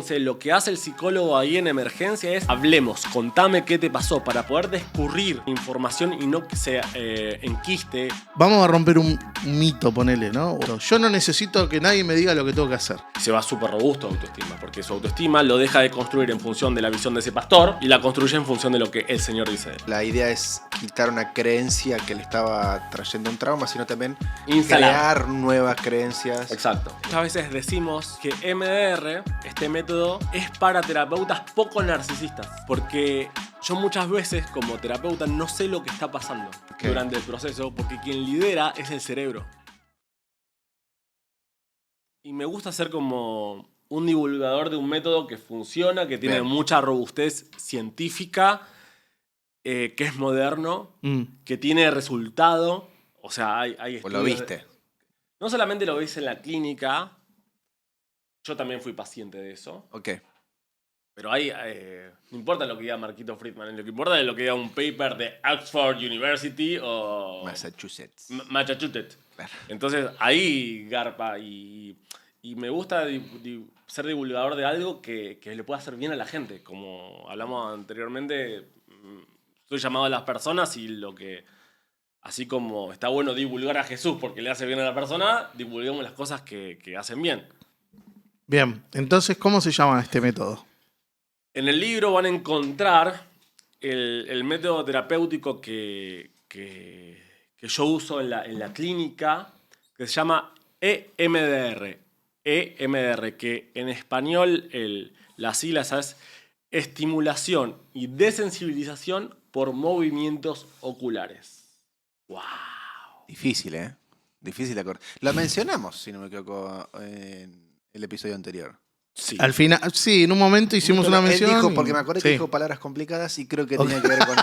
Entonces, lo que hace el psicólogo ahí en emergencia es: hablemos, contame qué te pasó, para poder descurrir información y no que se enquiste. Vamos a romper un mito, ponele, ¿no? Yo no necesito que nadie me diga lo que tengo que hacer. Se va súper robusto de autoestima, porque su autoestima lo deja de construir en función de la visión de ese pastor y la construye en función de lo que el Señor dice de él. La idea es quitar una creencia que le estaba trayendo un trauma, sino también Instalar. crear nuevas creencias. Exacto. Muchas veces decimos que MDR, este método, es para terapeutas poco narcisistas, porque yo muchas veces como terapeuta no sé lo que está pasando durante el proceso, porque quien lidera es el cerebro. Y me gusta ser como un divulgador de un método que funciona, que tiene mucha robustez científica, que es moderno, que tiene resultado. O sea, hay ¿O lo viste? No solamente lo ves en la clínica, yo también fui paciente de eso. Ok. Pero ahí no importa lo que diga Marquito Friedman, lo que importa es lo que diga un paper de Oxford University o Massachusetts. Massachusetts. Entonces ahí garpa y me gusta ser divulgador de algo que le pueda hacer bien a la gente. Como hablamos anteriormente, soy llamado a las personas y lo que... Así como está bueno divulgar a Jesús porque le hace bien a la persona, divulguemos las cosas que hacen bien. Bien, entonces, ¿cómo se llama este método? En el libro van a encontrar el método terapéutico que yo uso en la clínica, que se llama EMDR. EMDR, que en español la sigla es estimulación y desensibilización por movimientos oculares. ¡Wow! Difícil, ¿eh? Difícil de acordar. Lo mencionamos, si no me equivoco, en el episodio anterior. Sí. Al final, sí, en un momento hicimos una mención. Él dijo, porque me acordé que dijo palabras complicadas y creo que tenía que ver con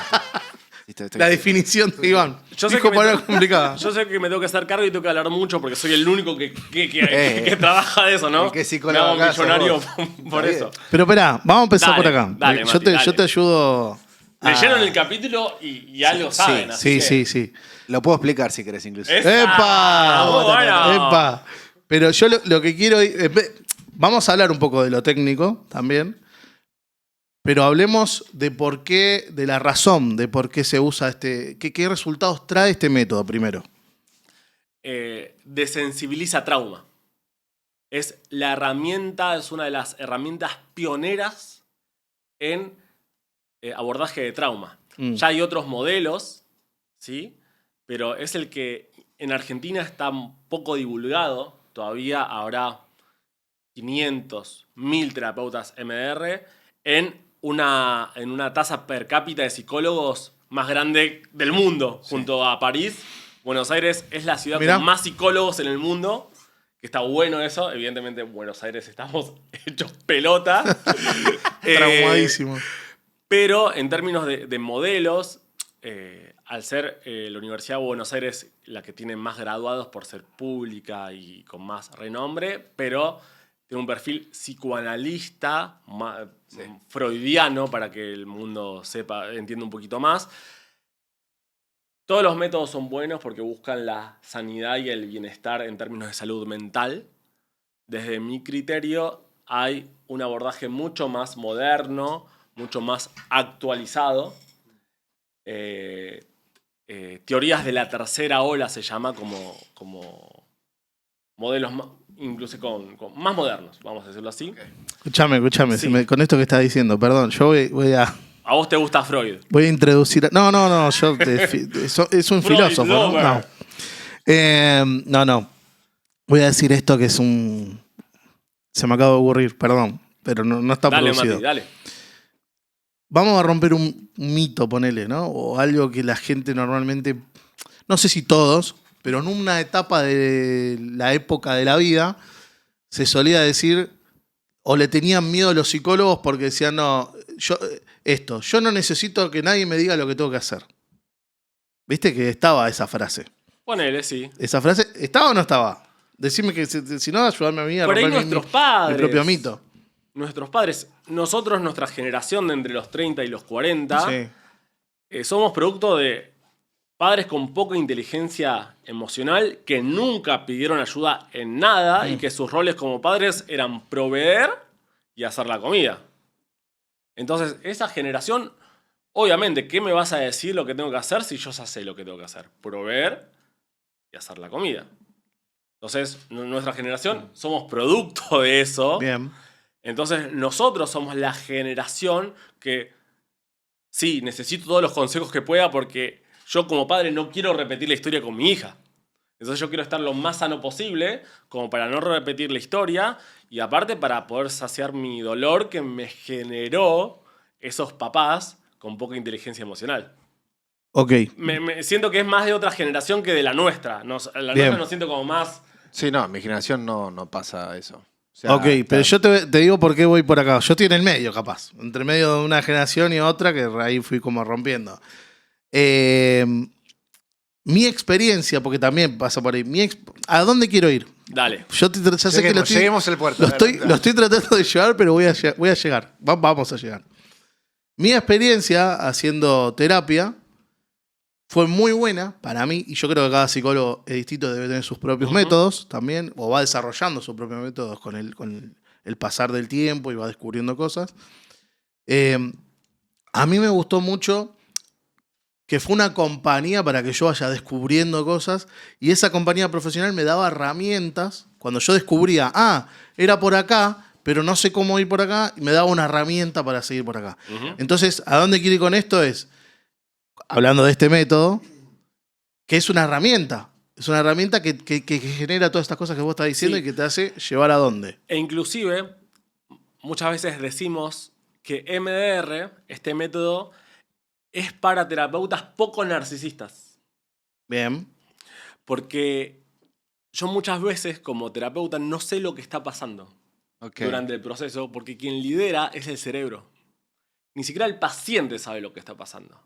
esto. La definición de Iván. Yo sé Dijo que palabras complicadas. Yo sé que me tengo que hacer cargo y tengo que hablar mucho porque soy el único que trabaja de eso, ¿no? El que es me psicólogo hago acá, millonario sos por Está eso. Pero esperá, vamos a empezar Dale, por acá. dale, yo, Mati, te, dale. yo te ayudo. Leyeron el capítulo y algo saben. así Sí, que- sí. Lo puedo explicar si querés, incluso. ¡Esa! ¡Epa! Muy bueno. ¡Epa! Pero yo lo que quiero... vamos a hablar un poco de lo técnico también, pero hablemos de por qué, de la razón de por qué se usa qué resultados trae este método primero. Desensibiliza trauma. Es la herramienta, es una de las herramientas pioneras en abordaje de trauma. Ya hay otros modelos, ¿sí? Pero es el que en Argentina está poco divulgado. Todavía habrá 500, 1000 terapeutas MDR en una tasa per cápita de psicólogos más grande del mundo, junto a París. Buenos Aires es la ciudad con más psicólogos en el mundo, que está bueno eso. Evidentemente en Buenos Aires estamos hechos pelota. Traumadísimo. Pero en términos de modelos, al ser la Universidad de Buenos Aires la que tiene más graduados por ser pública y con más renombre, pero tiene un perfil psicoanalista, freudiano, para que el mundo entienda un poquito más. Todos los métodos son buenos porque buscan la sanidad y el bienestar en términos de salud mental. Desde mi criterio, hay un abordaje mucho más moderno, mucho más actualizado. Teorías de la tercera ola se llama como modelos incluso con más modernos, vamos a decirlo así. Escúchame, Sí. con esto que estás diciendo, perdón, yo voy a... ¿A vos te gusta Freud? Voy a introducir... No, yo... es un Freud filósofo, ¿no? lover. No. Voy a decir esto que es un... Se me acaba de ocurrir, perdón, pero no está Dale, producido. Mati, dale. Vamos a romper un mito, ponele, ¿no? O algo que la gente normalmente... No sé si todos, pero en una etapa de la época de la vida se solía decir... O le tenían miedo a los psicólogos porque decían, no, yo no necesito que nadie me diga lo que tengo que hacer. ¿Viste que estaba esa frase? Ponele, sí. ¿Esa frase estaba o no estaba? Decime que si no, ayudarme a mí a Por ahí romper nuestros padres. mi propio mito. Nuestros padres, nosotros, nuestra generación de entre los 30 y los 40, Sí. Somos producto de padres con poca inteligencia emocional que nunca pidieron ayuda en nada y que sus roles como padres eran proveer y hacer la comida. Entonces, esa generación, obviamente, ¿qué me vas a decir lo que tengo que hacer si yo ya sé lo que tengo que hacer? Proveer y hacer la comida. Entonces, nuestra generación somos producto de eso. Bien. Entonces, nosotros somos la generación que, sí, necesito todos los consejos que pueda porque yo como padre no quiero repetir la historia con mi hija. Entonces yo quiero estar lo más sano posible, como para no repetir la historia, y aparte para poder saciar mi dolor que me generó esos papás con poca inteligencia emocional. Ok. Me siento que es más de otra generación que de la nuestra. La Bien. nuestra nos siento como más... Sí, no, mi generación no pasa eso. O sea, Ok, pero yo te digo por qué voy por acá. Yo estoy en el medio, capaz. Entre medio de una generación y otra, que ahí fui como rompiendo. Mi experiencia, porque también pasa por ahí. ¿A dónde quiero ir? Dale. Yo ya sé que lleguemos al puerto. lo estoy tratando de llevar, pero voy a llegar. Vamos a llegar. Mi experiencia haciendo terapia fue muy buena para mí, y yo creo que cada psicólogo es distinto, debe tener sus propios métodos también, o va desarrollando sus propios métodos con el pasar del tiempo y va descubriendo cosas. A mí me gustó mucho que fue una compañía para que yo vaya descubriendo cosas, y esa compañía profesional me daba herramientas. Cuando yo descubría, era por acá, pero no sé cómo ir por acá, y me daba una herramienta para seguir por acá. Entonces, ¿a dónde quiero ir con esto? Hablando de este método, que es una herramienta. Es una herramienta que genera todas estas cosas que vos estás diciendo, Sí. y que te hace llevar a dónde. E inclusive, muchas veces decimos que MDR, este método, es para terapeutas poco narcisistas. Bien. Porque yo muchas veces como terapeuta no sé lo que está pasando durante el proceso, porque quien lidera es el cerebro. Ni siquiera el paciente sabe lo que está pasando.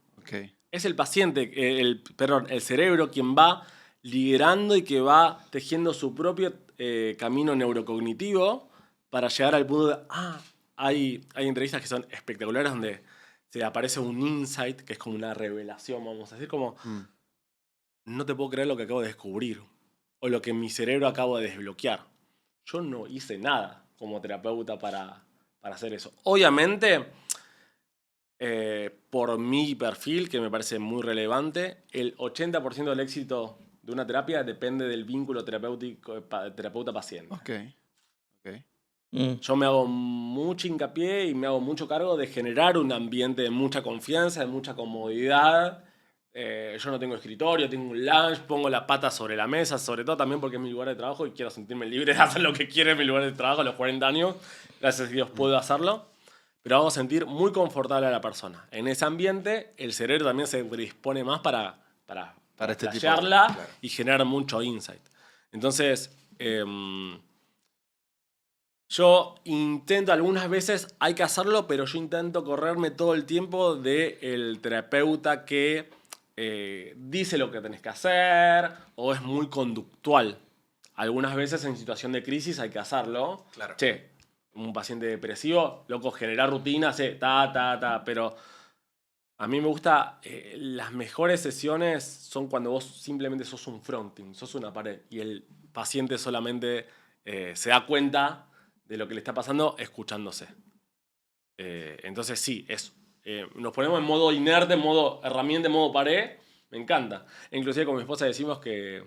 Es el paciente, el cerebro quien va liderando y que va tejiendo su propio camino neurocognitivo para llegar al punto de, hay entrevistas que son espectaculares donde se aparece un insight, que es como una revelación, vamos a decir, como, no te puedo creer lo que acabo de descubrir, o lo que mi cerebro acabo de desbloquear. Yo no hice nada como terapeuta para hacer eso. Obviamente, por mi perfil, que me parece muy relevante, el 80% del éxito de una terapia depende del vínculo terapeuta-paciente. Yo me hago mucho hincapié y me hago mucho cargo de generar un ambiente de mucha confianza, de mucha comodidad. Yo no tengo escritorio, tengo un lounge, pongo la pata sobre la mesa, sobre todo también porque es mi lugar de trabajo y quiero sentirme libre de hacer lo que quiera en mi lugar de trabajo a los 40 años. Gracias a Dios puedo hacerlo. Pero hago sentir muy confortable a la persona. En ese ambiente, el cerebro también se dispone más para este tipo flashearla y generar mucho insight. Entonces, yo intento, algunas veces hay que hacerlo, pero yo intento correrme todo el tiempo del terapeuta que dice lo que tenés que hacer o es muy conductual. Algunas veces en situación de crisis hay que hacerlo. Claro. Che, un paciente depresivo, loco, generar rutinas, pero a mí me gusta, las mejores sesiones son cuando vos simplemente sos un fronting, sos una pared, y el paciente solamente se da cuenta de lo que le está pasando escuchándose. Entonces sí, eso. Nos ponemos en modo inerte, en modo herramienta, en modo pared, me encanta. Inclusive con mi esposa decimos que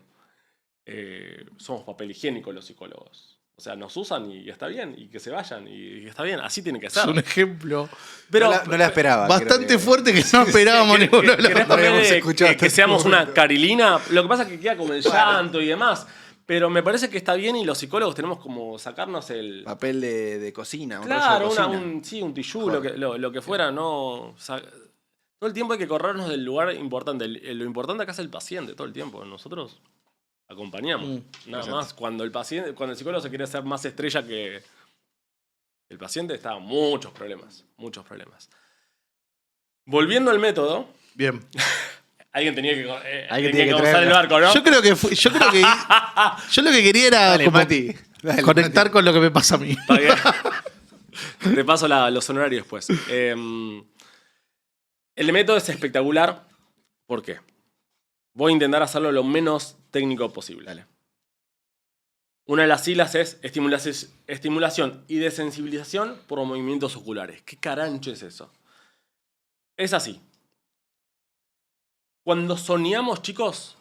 somos papel higiénico los psicólogos. O sea, nos usan y está bien, y que se vayan, y está bien, así tiene que ser. Es un ejemplo Pero, no la esperaba. bastante fuerte que no esperábamos ninguno de los ¿Querés dos. ponerle que seamos una carilina? Lo que pasa es que queda como el llanto y demás. Pero me parece que está bien y los psicólogos tenemos como sacarnos el... Papel de cocina, Claro, un rollo de cocina. un tillú, lo que fuera, no... O sea, todo el tiempo hay que corrernos del lugar importante. Lo importante acá es el paciente, todo el tiempo. Nosotros acompañamos, nada más. Cuando el psicólogo se quiere hacer más estrella que el paciente, está muchos problemas. Volviendo al método... Bien. Alguien tenía que, Alguien tiene que cruzar el barco, ¿no? Yo creo que yo lo que quería era Dale, como Mati. Dale, conectar Mati. con lo que me pasa a mí. Te paso los honorarios después. El método es espectacular. ¿Por qué? Voy a intentar hacerlo lo menos técnico posible. Dale. Una de las siglas es estimulación y desensibilización por movimientos oculares. ¿Qué carancho es eso? Es así. Cuando soñamos, chicos,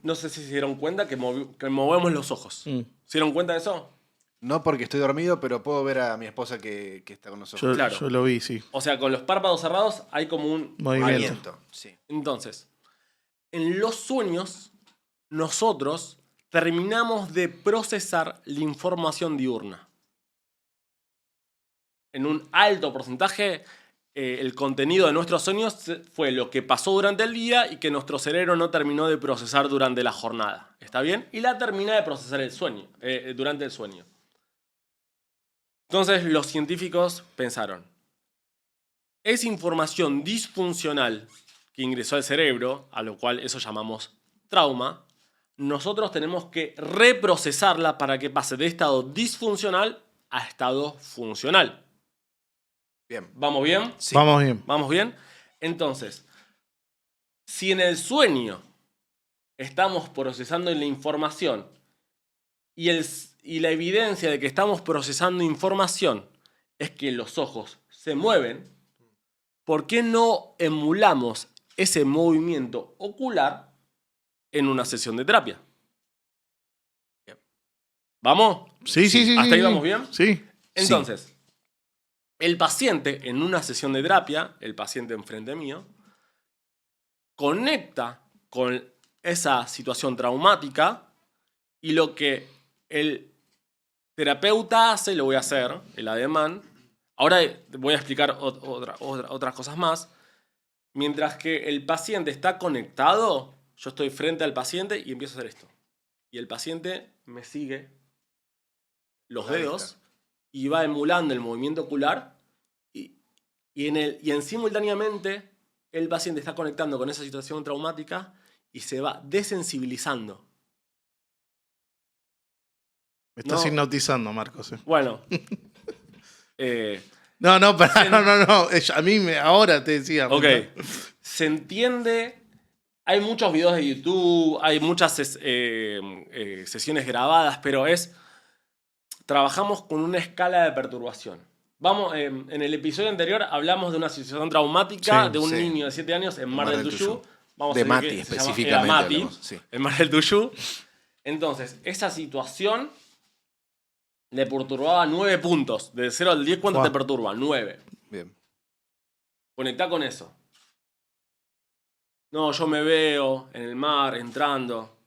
no sé si se dieron cuenta que movemos los ojos. ¿Se dieron cuenta de eso? No porque estoy dormido, pero puedo ver a mi esposa que está con nosotros. Claro. Yo lo vi, sí. O sea, con los párpados cerrados hay como un Movimiento. Sí. Entonces, en los sueños, nosotros terminamos de procesar la información diurna. En un alto porcentaje, el contenido de nuestros sueños fue lo que pasó durante el día y que nuestro cerebro no terminó de procesar durante la jornada. ¿Está bien? Y la termina de procesar durante el sueño. Entonces, los científicos pensaron, esa información disfuncional que ingresó al cerebro, a lo cual eso llamamos trauma, nosotros tenemos que reprocesarla para que pase de estado disfuncional a estado funcional. Bien. ¿Vamos bien? Sí. Vamos bien. ¿Vamos bien? Entonces, si en el sueño estamos procesando la información y la evidencia de que estamos procesando información es que los ojos se mueven, ¿por qué no emulamos ese movimiento ocular en una sesión de terapia? ¿Vamos? Sí. ¿Hasta ahí vamos bien? Sí. Entonces, el paciente en una sesión de terapia, el paciente enfrente mío, conecta con esa situación traumática y lo que el terapeuta hace, lo voy a hacer, el ademán. Ahora voy a explicar otras cosas más. Mientras que el paciente está conectado, yo estoy frente al paciente y empiezo a hacer esto. Y el paciente me sigue los dedos y va emulando el movimiento ocular y simultáneamente el paciente está conectando con esa situación traumática y se va desensibilizando. Me estás hipnotizando, Marcos. Bueno. No. A mí ahora te decía. Ok. Se entiende. Hay muchos videos de YouTube, hay muchas sesiones grabadas, pero trabajamos con una escala de perturbación. En el episodio anterior hablamos de una situación traumática de un niño de 7 años en Mar del Tuyú. De Mati, específicamente. Mati, en Mar del Tuyú. Entonces, esa situación le perturbaba 9 puntos. De 0 al 10, ¿cuánto te perturba? 9. Bien. Conectá con eso. No, yo me veo en el mar entrando.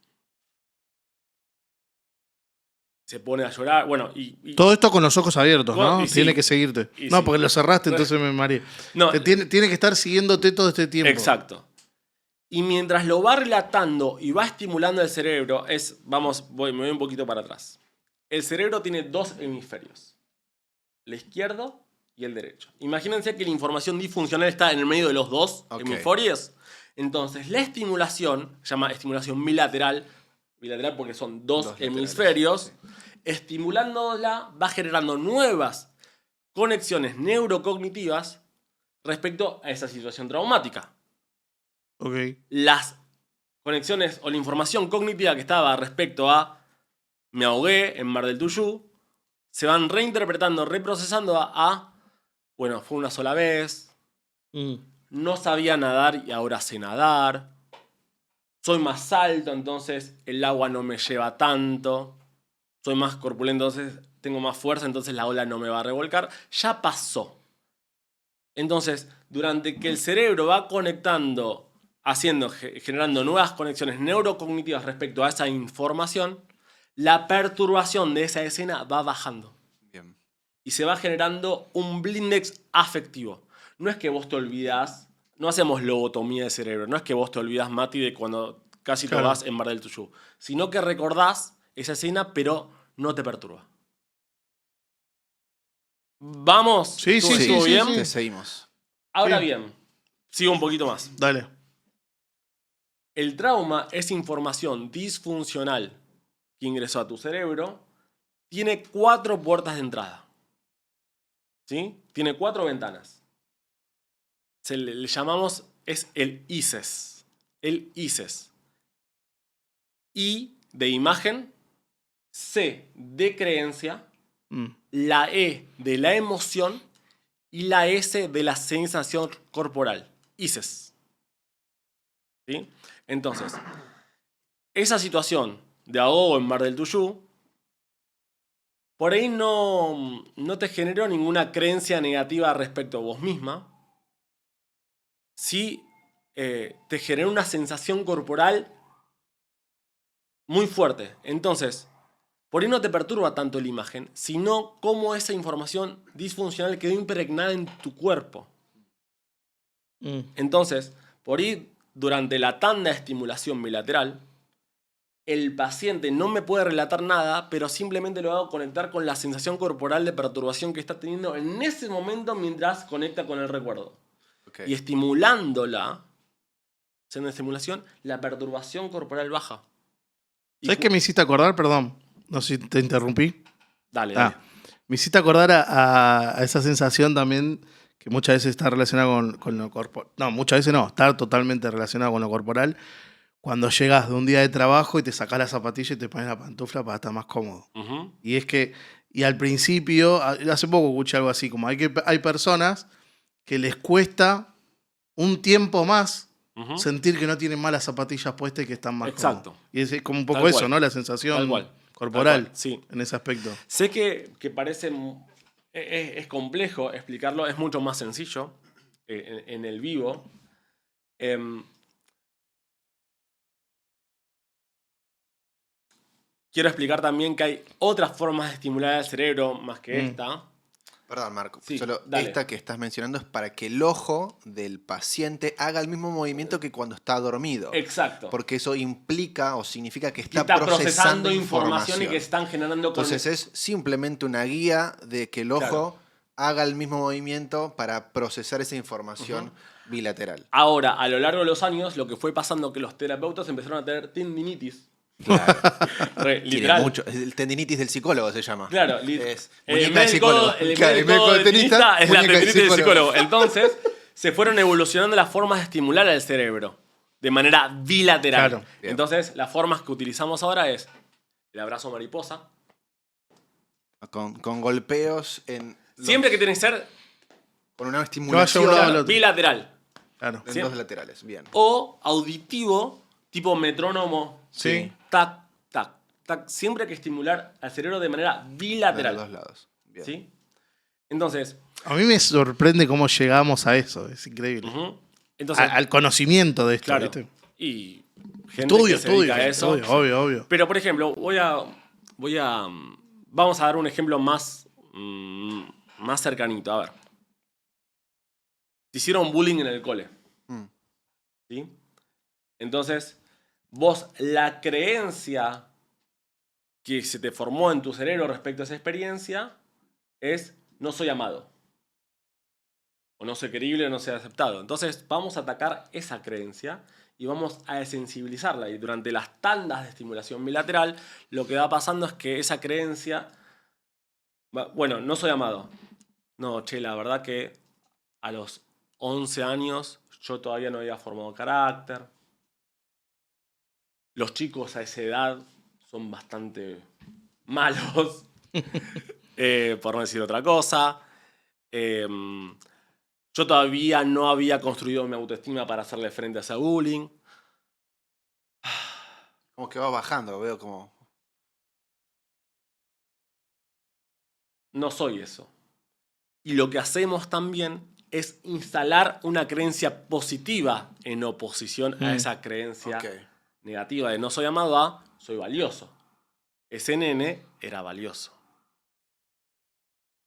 Se pone a llorar. Bueno, todo esto con los ojos abiertos, ¿no? Tiene que seguirte. No, porque lo cerraste, entonces me mareé. No, tiene que estar siguiéndote todo este tiempo. Exacto. Y mientras lo va relatando y va estimulando el cerebro, me voy un poquito para atrás. El cerebro tiene 2 hemisferios. El izquierdo y el derecho. Imagínense que la información disfuncional está en el medio de los 2 hemisferios. Entonces, la estimulación, se llama estimulación bilateral porque son 2 hemisferios, estimulándola va generando nuevas conexiones neurocognitivas respecto a esa situación traumática. Las conexiones o la información cognitiva que estaba respecto a me ahogué en Mar del Tuyú se van reinterpretando, reprocesando bueno, fue una sola vez, no sabía nadar y ahora sé nadar, soy más alto, entonces el agua no me lleva tanto, soy más corpulento, entonces tengo más fuerza, entonces la ola no me va a revolcar. Ya pasó. Entonces, durante que el cerebro va conectando, generando nuevas conexiones neurocognitivas respecto a esa información, la perturbación de esa escena va bajando. Bien. Y se va generando un blindex afectivo. No es que vos te olvidás, no hacemos lobotomía de cerebro, no es que vos te olvidás, Mati, de cuando casi te vas en Mar del Tuyú, sino que recordás esa escena, pero no te perturba. ¿Vamos? Sí. ¿Estuvo bien? Te seguimos. Ahora bien, sigo un poquito más. Dale. El trauma es información disfuncional que ingresó a tu cerebro. Tiene 4 puertas de entrada. ¿Sí? Tiene 4 ventanas. Le llamamos, es el ICES. El ICES. I de imagen, C de creencia, Mm. la E de la emoción y la S de la sensación corporal. ICES. ¿Sí? Entonces, esa situación de ahogo en Mar del Tuyú, por ahí no te generó ninguna creencia negativa respecto a vos misma. Sí te generó una sensación corporal muy fuerte. Entonces, por ahí no te perturba tanto la imagen, sino cómo esa información disfuncional quedó impregnada en tu cuerpo. Mm. Entonces, por ahí, durante la tanda de estimulación bilateral, el paciente no me puede relatar nada, pero simplemente lo hago conectar con la sensación corporal de perturbación que está teniendo en ese momento mientras conecta con el recuerdo. Ok. Y estimulándola, haciendo estimulación, la perturbación corporal baja. Y ¿Sabes qué me hiciste acordar? Perdón, no sé si te interrumpí. Dale, dale. Me hiciste acordar a esa sensación también que muchas veces está relacionada con lo corporal. No, muchas veces no, está totalmente relacionada con lo corporal. Cuando llegas de un día de trabajo y te sacás la zapatilla y te pones la pantufla para estar más cómodo. Ujú. Y es que, y al principio, hace poco escuché algo así, como hay personas que les cuesta un tiempo más Ujú. sentir que no tienen más las zapatillas puestas y que están más Exacto. cómodos. Y es como un poco Tal eso, cual. ¿no? La Tal sensación cual. corporal Tal cual, sí. en ese aspecto. Sé que parece... Es complejo explicarlo, es mucho más sencillo en el vivo. Quiero explicar también que hay otras formas de estimular el cerebro más que esta. Perdón, Marco. Sí, Solo dale. esta que estás mencionando es para que el ojo del paciente haga el mismo movimiento que cuando está dormido. Exacto. Porque eso implica o significa que Que está, procesando información y que están generando... Entonces es simplemente una guía de que el ojo haga el mismo movimiento para procesar esa información bilateral. Ahora, a lo largo de los años, lo que fue pasando que los terapeutas empezaron a tener tendinitis. Claro. Tiene Literal. Mucho. El tendinitis del psicólogo se llama. Claro, es el muñeca de psicólogo. Claro, el médico del tenista es la tendinitis del psicólogo. Entonces, se fueron evolucionando las formas de estimular al cerebro de manera bilateral. Claro. Entonces, las formas que utilizamos ahora es el abrazo mariposa. Con golpeos en... Siempre que tiene que ser Con una Que estimulación vaya uno al otro. bilateral. Claro. en Sí. dos laterales. Bien. O auditivo, tipo metrónomo. Sí. Tac, tac, tac. Siempre hay que estimular al cerebro de manera De bilateral. los dos lados. Bien. ¿Sí? Entonces, A mí me sorprende cómo llegamos a eso, es increíble. ujú. Entonces Al conocimiento de esto, claro. ¿viste? Y gente que se dedica a eso. Obvio. Pero, por ejemplo, vamos a dar un ejemplo más cercanito. A ver. Te hicieron bullying en el cole. Mm. ¿Sí? Entonces, vos, la creencia que se te formó en tu cerebro respecto a esa experiencia es: no soy amado. O no soy querible, o no soy aceptado. Entonces, vamos a atacar esa creencia y vamos a desensibilizarla. Y durante las tandas de estimulación bilateral, lo que va pasando es que esa creencia... Bueno, no soy amado. No, che, la verdad que a los 11 años yo todavía no había formado carácter. Los chicos a esa edad son bastante malos, por no decir otra cosa. Yo todavía no había construido mi autoestima para hacerle frente a ese bullying. Como que va bajando, veo como... No soy eso. Y lo que hacemos también es instalar una creencia positiva en oposición a esa creencia Ok. negativa de no soy amado a soy valioso. Ese nene era valioso.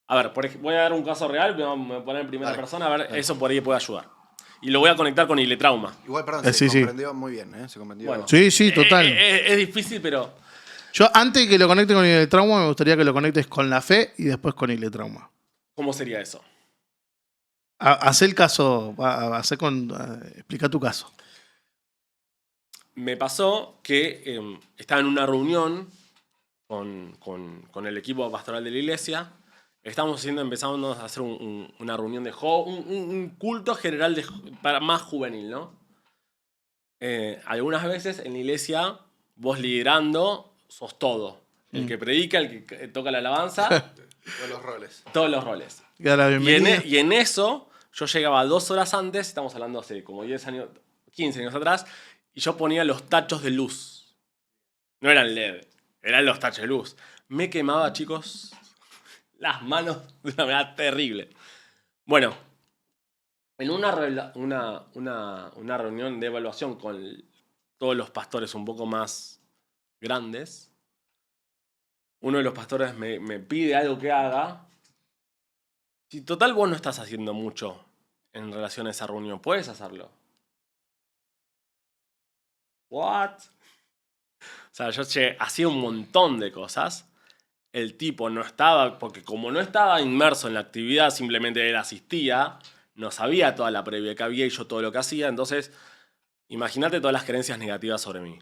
A ver, voy a dar un caso real, me voy a poner en primera persona, a ver, eso por ahí puede ayudar. Y lo voy a conectar con iletrauma. Igual, perdón, Sí, se sí. comprendió muy bien, ¿eh? Se comprendió. Bueno. Sí, total. Es difícil, pero... Yo, antes de que lo conecte con el trauma, me gustaría que lo conectes con la fe y después con el trauma. ¿Cómo sería eso? Hacé el caso, explica tu caso. Me pasó que estaba en una reunión con el equipo pastoral de la iglesia. Empezando a hacer una reunión de un culto general para más juvenil, ¿no? Algunas veces en la iglesia, vos liderando, sos todo. El que predica, el que toca la alabanza, Todos los roles. todos los roles. Ya la bienvenida. Y en eso, yo llegaba 2 horas antes, estamos hablando hace como 10 años, 15 años atrás, y yo ponía los tachos de luz. No eran LED, eran los tachos de luz. Me quemaba, chicos, las manos de una manera terrible. Bueno, en una reunión de evaluación con todos los pastores un poco más grandes, uno de los pastores me pide algo que haga. Si total vos no estás haciendo mucho en relación a esa reunión, puedes hacerlo. ¿What? O sea, yo hacía un montón de cosas. El tipo no estaba, porque como no estaba inmerso en la actividad, simplemente él asistía, no sabía toda la previa que había y yo todo lo que hacía. Entonces, imagínate todas las creencias negativas sobre mí.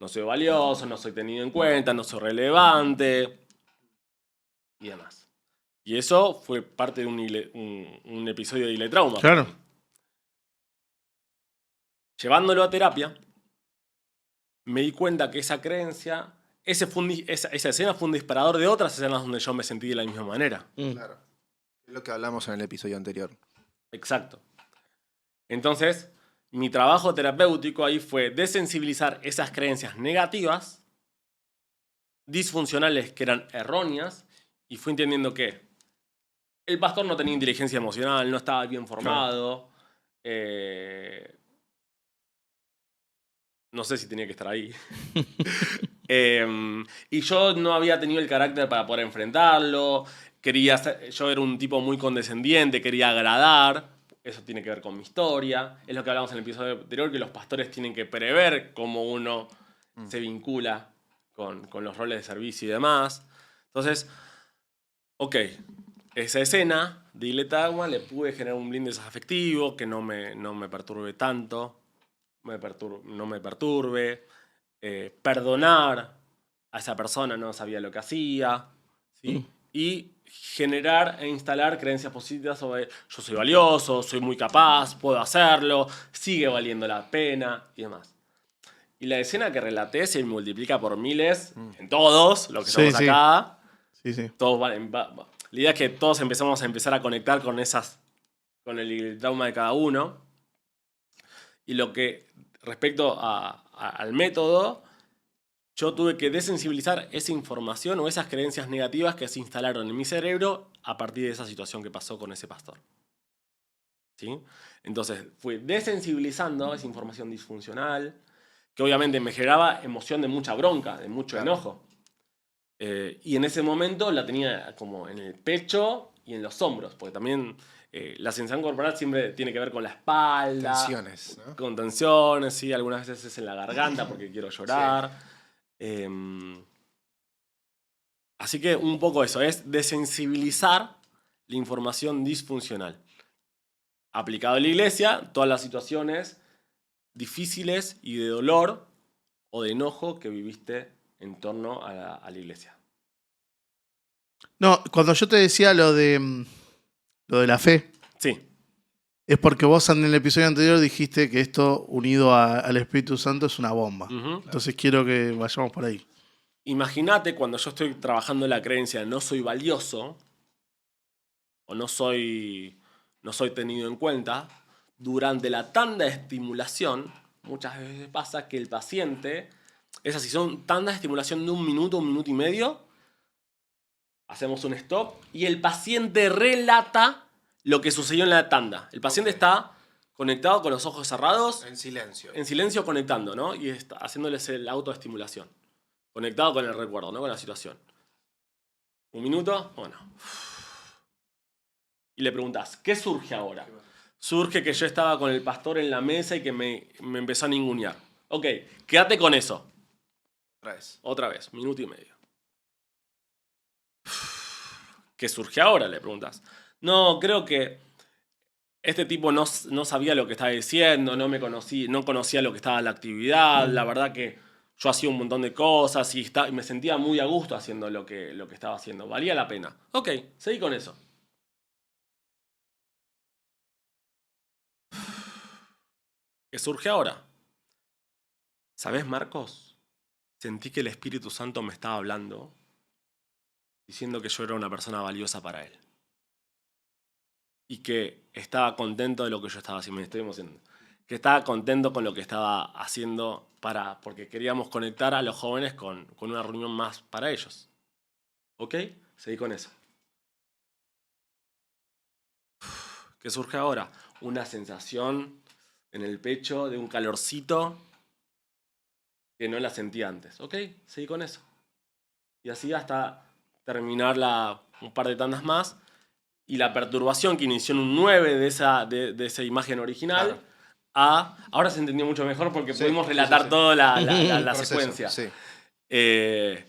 No soy valioso, no soy tenido en cuenta, no soy relevante y demás. Y eso fue parte de un episodio de Iletrauma. Claro. Llevándolo a terapia, me di cuenta que esa creencia, esa escena fue un disparador de otras escenas donde yo me sentí de la misma manera. Claro. Es lo que hablamos en el episodio anterior. Exacto. Entonces, mi trabajo terapéutico ahí fue desensibilizar esas creencias negativas, disfuncionales que eran erróneas, y fui entendiendo que el pastor no tenía inteligencia emocional, no estaba bien formado, no sé si tenía que estar ahí. Y yo no había tenido el carácter para poder enfrentarlo. Yo era un tipo muy condescendiente, quería agradar. Eso tiene que ver con mi historia. Es lo que hablamos en el episodio anterior, que los pastores tienen que prever cómo uno se vincula con los roles de servicio y demás. Entonces, ok, esa escena de Iletrauma le pude generar un blindaje afectivo que no me perturbe tanto, no me perturbe. Perdonar a esa persona, no sabía lo que hacía, ¿sí? Y generar e instalar creencias positivas sobre yo soy valioso, soy muy capaz, puedo hacerlo, sigue valiendo la pena y demás. Y la escena que relaté se multiplica por miles en todos los que Sí, estamos sí. acá. Sí. Todos la idea es que todos empezamos a empezar a conectar con con el trauma de cada uno. Y lo que respecto al método, yo tuve que desensibilizar esa información o esas creencias negativas que se instalaron en mi cerebro a partir de esa situación que pasó con ese pastor. ¿Sí? Entonces, fui desensibilizando esa información disfuncional, que obviamente me generaba emoción de mucha bronca, de mucho enojo. Y en ese momento la tenía como en el pecho y en los hombros, porque también la sensación corporal siempre tiene que ver con la espalda. Tensiones, ¿no? Con tensiones, sí, algunas veces es en la garganta porque quiero llorar. Sí. Así que un poco eso, es desensibilizar la información disfuncional. Aplicado a la iglesia, todas las situaciones difíciles y de dolor o de enojo que viviste en torno a la iglesia. No, cuando yo te decía lo de la fe, Sí. es porque vos en el episodio anterior dijiste que esto unido al Espíritu Santo es una bomba. Entonces quiero que vayamos por ahí. Imagínate cuando yo estoy trabajando en la creencia no soy valioso o no soy tenido en cuenta, durante la tanda de estimulación, muchas veces pasa que el paciente, esas si son tandas de estimulación de 1 minuto, 1 minuto y medio, hacemos un stop y el paciente relata lo que sucedió en la tanda. El paciente está conectado con los ojos cerrados. En silencio. En silencio conectando, ¿no? Y está haciéndoles la autoestimulación. Conectado con el recuerdo, ¿no? Con la situación. 1 minuto, bueno. Y le preguntás, ¿qué surge ahora? Surge que yo estaba con el pastor en la mesa y que me empezó a ningunear. Ok, quédate con eso. Otra vez, 1 minuto y medio. ¿Qué surge ahora? Le preguntas. No, creo que este tipo no sabía lo que estaba diciendo, no conocía lo que estaba en la actividad. La verdad que yo hacía un montón de cosas y me sentía muy a gusto haciendo lo que estaba haciendo. Valía la pena. Ok, seguí con eso. ¿Qué surge ahora? ¿Sabés, Marcos? Sentí que el Espíritu Santo me estaba hablando diciendo que yo era una persona valiosa para él. Y que estaba contento de lo que yo estaba haciendo. Me estoy emocionando. Que estaba contento con lo que estaba haciendo porque queríamos conectar a los jóvenes con una reunión más para ellos. ¿Ok? Seguí con eso. ¿Qué surge ahora? Una sensación en el pecho de un calorcito que no la sentía antes. ¿Ok? Seguí con eso. Y así hasta terminar un par de tandas más. Y la perturbación que inició en un 9 de esa imagen original, claro, ahora se entendió mucho mejor porque pudimos relatar toda la secuencia. Sí. El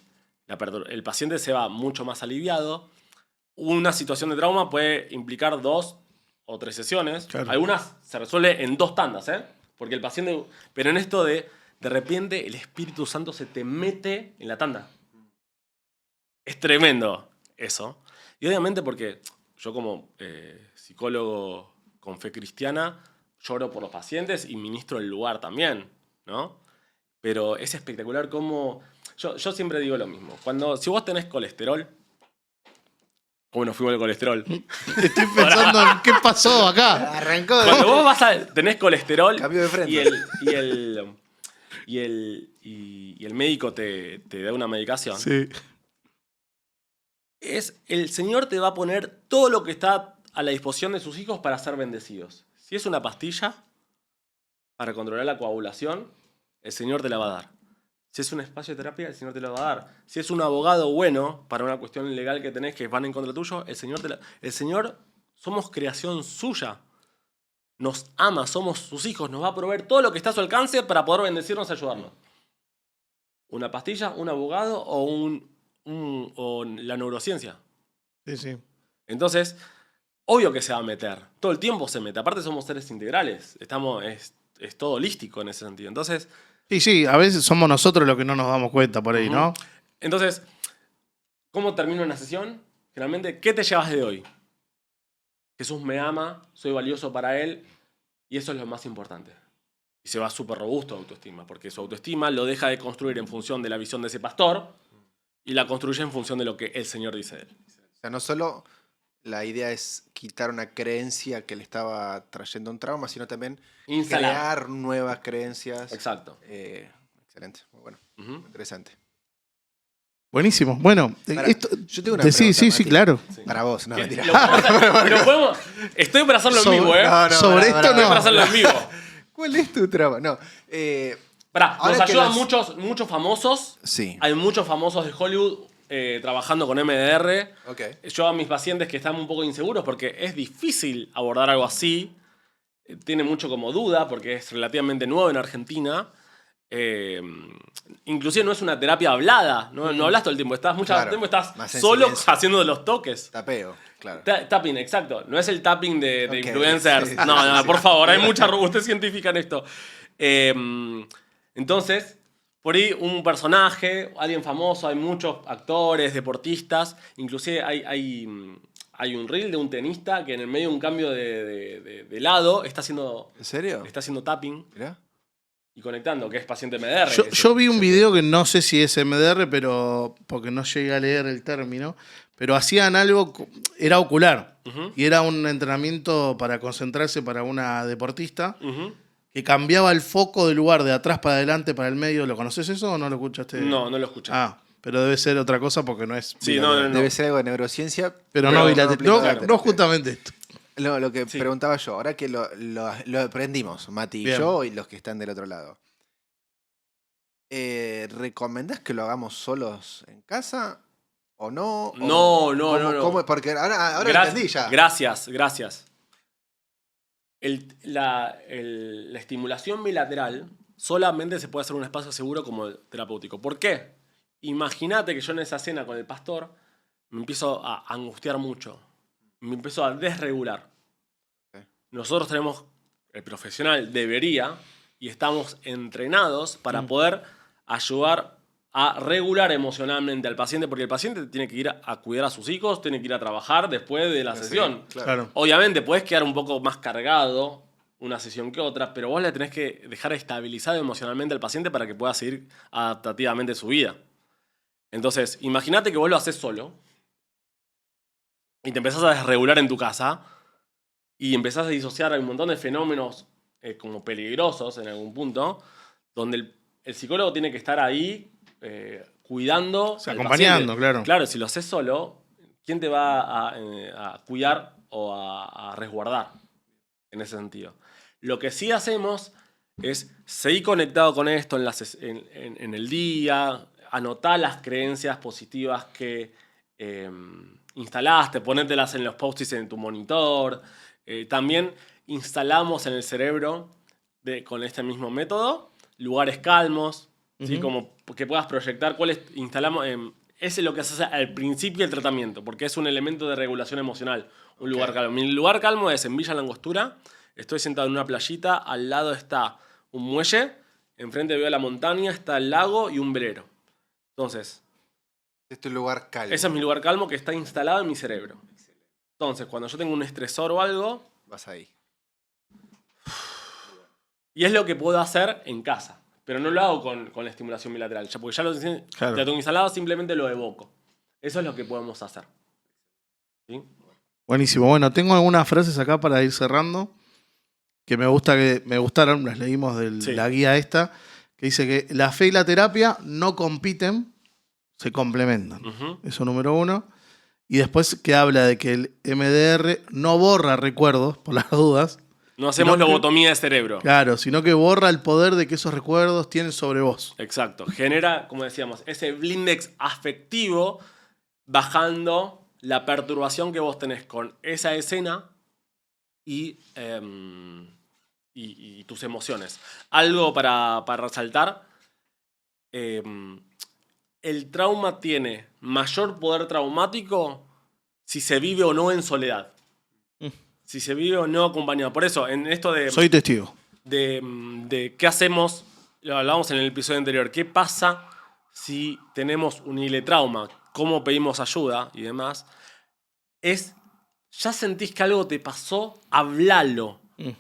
paciente se va mucho más aliviado. Una situación de trauma puede implicar 2 o 3 sesiones. Claro. Algunas se resuelve en 2 tandas, porque el paciente... Pero en esto de repente el Espíritu Santo se te mete en la tanda. Es tremendo eso. Y obviamente porque... Yo como psicólogo con fe cristiana lloro por los pacientes y ministro el lugar también, ¿no? Pero es espectacular cómo... Yo siempre digo lo mismo. Si vos tenés colesterol... ¿Cómo nos fuimos del colesterol? Estoy pensando en qué pasó acá. Arrancó. Cuando vos tenés colesterol Cambio de frente. y el médico te da una medicación... Sí. El Señor te va a poner todo lo que está a la disposición de sus hijos para ser bendecidos. Si es una pastilla para controlar la coagulación, el Señor te la va a dar. Si es un espacio de terapia, el Señor te la va a dar. Si es un abogado bueno para una cuestión legal que tenés que van en contra tuyo, el Señor, somos creación suya. Nos ama, somos sus hijos, nos va a proveer todo lo que está a su alcance para poder bendecirnos y ayudarnos. Una pastilla, un abogado o la neurociencia. Sí. Entonces, obvio que se va a meter. Todo el tiempo se mete. Aparte somos seres integrales. Es todo holístico en ese sentido. Entonces... Sí, a veces somos nosotros los que no nos damos cuenta por ahí, ¿no? Entonces, ¿cómo termino una sesión? Generalmente, ¿qué te llevas de hoy? Jesús me ama, soy valioso para Él, y eso es lo más importante. Y se va súper robusto de autoestima, porque su autoestima lo deja de construir en función de la visión de ese pastor, y la construye en función de lo que el Señor dice de él. O sea, no solo la idea es quitar una creencia que le estaba trayendo un trauma, sino también crear nuevas creencias. Exacto. Excelente, muy bueno, interesante. Buenísimo. Bueno, yo tengo una pregunta, sí, claro. Sí. Para vos, no, mentira. Estoy para hacerlo en vivo, sobre esto Estoy para hacerlo en vivo. ¿Cuál es tu trauma? No. Nos ayudan muchos famosos. Sí. Hay muchos famosos de Hollywood trabajando con MDR. Okay. Yo a mis pacientes que están un poco inseguros porque es difícil abordar algo así. Tiene mucho como duda porque es relativamente nuevo en Argentina. Inclusive no es una terapia hablada. No hablas todo el tiempo. Estás solo haciendo los toques. Tapeo, claro. Tapping, exacto. No es el tapping de influencers. Sí, no, por favor. Hay mucha robustez científica en esto. Entonces, por ahí un personaje, alguien famoso, hay muchos actores, deportistas, inclusive hay un reel de un tenista que en el medio de un cambio de lado está haciendo... ¿En serio? Está haciendo tapping. ¿Mirá? Y conectando, que es paciente MDR. Yo vi un video que no sé si es MDR, pero porque no llegué a leer el término, pero hacían algo, era ocular, y era un entrenamiento para concentrarse para una deportista, que cambiaba el foco del lugar de atrás para adelante, para el medio. ¿Lo conoces eso o no lo escuchaste? No lo escuché. Pero debe ser otra cosa porque no es... Sí, no. Debe ser algo de neurociencia. Pero no bilateral. No justamente esto. Lo que preguntaba yo, ahora que lo aprendimos, Mati y yo y los que están del otro lado. ¿Recomendás que lo hagamos solos en casa o no? No. ¿Cómo? Porque ahora entendí ya. Gracias. La estimulación bilateral solamente se puede hacer en un espacio seguro como terapéutico. ¿Por qué? Imagínate que yo en esa cena con el pastor me empiezo a angustiar mucho. Me empiezo a desregular. Okay. Nosotros tenemos, el profesional debería, y estamos entrenados para poder ayudar a regular emocionalmente al paciente, porque el paciente tiene que ir a cuidar a sus hijos, tiene que ir a trabajar después de la sesión. Claro. Obviamente podés quedar un poco más cargado una sesión que otra, pero vos le tenés que dejar estabilizado emocionalmente al paciente para que pueda seguir adaptativamente su vida. Entonces, imagínate que vos lo haces solo, y te empezás a desregular en tu casa y empezás a disociar un montón de fenómenos como peligrosos en algún punto, donde el psicólogo tiene que estar ahí cuidando. O sea, acompañando, claro. Claro, si lo haces solo, ¿quién te va a cuidar o a resguardar en ese sentido? Lo que sí hacemos es seguir conectado con esto en el día, anotar las creencias positivas que instalaste, ponértelas en los post-its en tu monitor. También instalamos en el cerebro, con este mismo método, lugares calmos, ¿sí? Como que puedas proyectar cuáles instalamos. Ese es lo que se hace al principio del tratamiento, porque es un elemento de regulación emocional. Un lugar calmo. Mi lugar calmo es en Villa Langostura. Estoy sentado en una playita, al lado está un muelle, enfrente veo la montaña, está el lago y un velero. Entonces, este es tu lugar calmo. Ese es mi lugar calmo que está instalado en mi cerebro. Entonces, cuando yo tengo un estresor o algo, vas ahí. Y es lo que puedo hacer en casa. Pero no lo hago con la estimulación bilateral. Porque ya lo tengo instalado, simplemente lo evoco. Eso es lo que podemos hacer. ¿Sí? Buenísimo. Bueno, tengo algunas frases acá para ir cerrando que me gustaron, las leímos de la guía esta, que dice que la fe y la terapia no compiten, se complementan. Eso número 1. Y después que habla de que el MDR no borra recuerdos, por las dudas. No hacemos lobotomía de cerebro. Claro, sino que borra el poder de que esos recuerdos tienen sobre vos. Exacto. Genera, como decíamos, ese blindex afectivo bajando la perturbación que vos tenés con esa escena y tus emociones. Algo para resaltar. El trauma tiene mayor poder traumático si se vive o no en soledad. Si se vive o no acompañado. Por eso, en esto de... Soy testigo. De qué hacemos, lo hablábamos en el episodio anterior, qué pasa si tenemos un iletrauma, cómo pedimos ayuda y demás, ya sentís que algo te pasó, hablalo.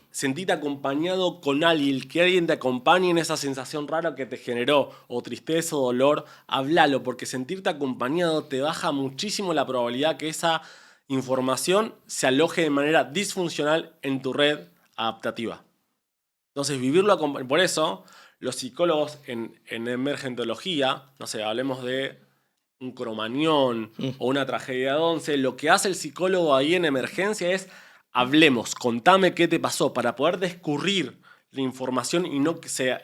Sentite acompañado con alguien, que alguien te acompañe en esa sensación rara que te generó, o tristeza o dolor, hablalo, porque sentirte acompañado te baja muchísimo la probabilidad que esa información se aloje de manera disfuncional en tu red adaptativa. Entonces, vivirlo acompañado. Por eso, los psicólogos en emergentología, no sé, hablemos de un cromañón o una tragedia de 11, lo que hace el psicólogo ahí en emergencia es hablemos, contame qué te pasó, para poder descurrir la información y no que se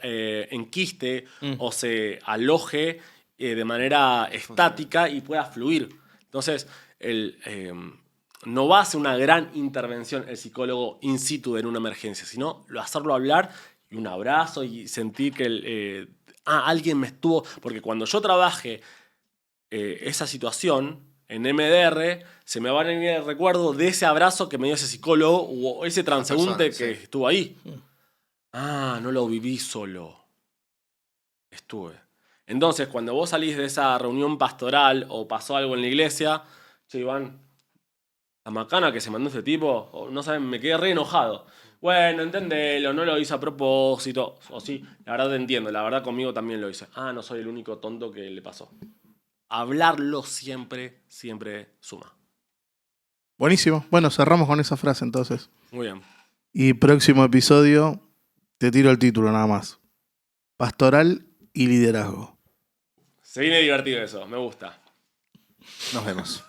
enquiste o se aloje de manera estática y pueda fluir. Entonces, no va a hacer una gran intervención el psicólogo in situ en una emergencia, sino hacerlo hablar y un abrazo y sentir que alguien me estuvo... Porque cuando yo trabaje esa situación en MDR, se me va a venir el recuerdo de ese abrazo que me dio ese psicólogo o ese transeúnte que estuvo ahí. No lo viví solo. Estuve. Entonces, cuando vos salís de esa reunión pastoral o pasó algo en la iglesia, che, Iván, la macana que se mandó este tipo, no saben, me quedé re enojado. Bueno, entendelo, no lo hice a propósito. O sí, la verdad te entiendo, la verdad conmigo también lo hice. No soy el único tonto que le pasó. Hablarlo siempre, siempre suma. Buenísimo. Bueno, cerramos con esa frase entonces. Muy bien. Y próximo episodio, te tiro el título nada más. Pastoral y liderazgo. Se viene divertido eso, me gusta. Nos vemos.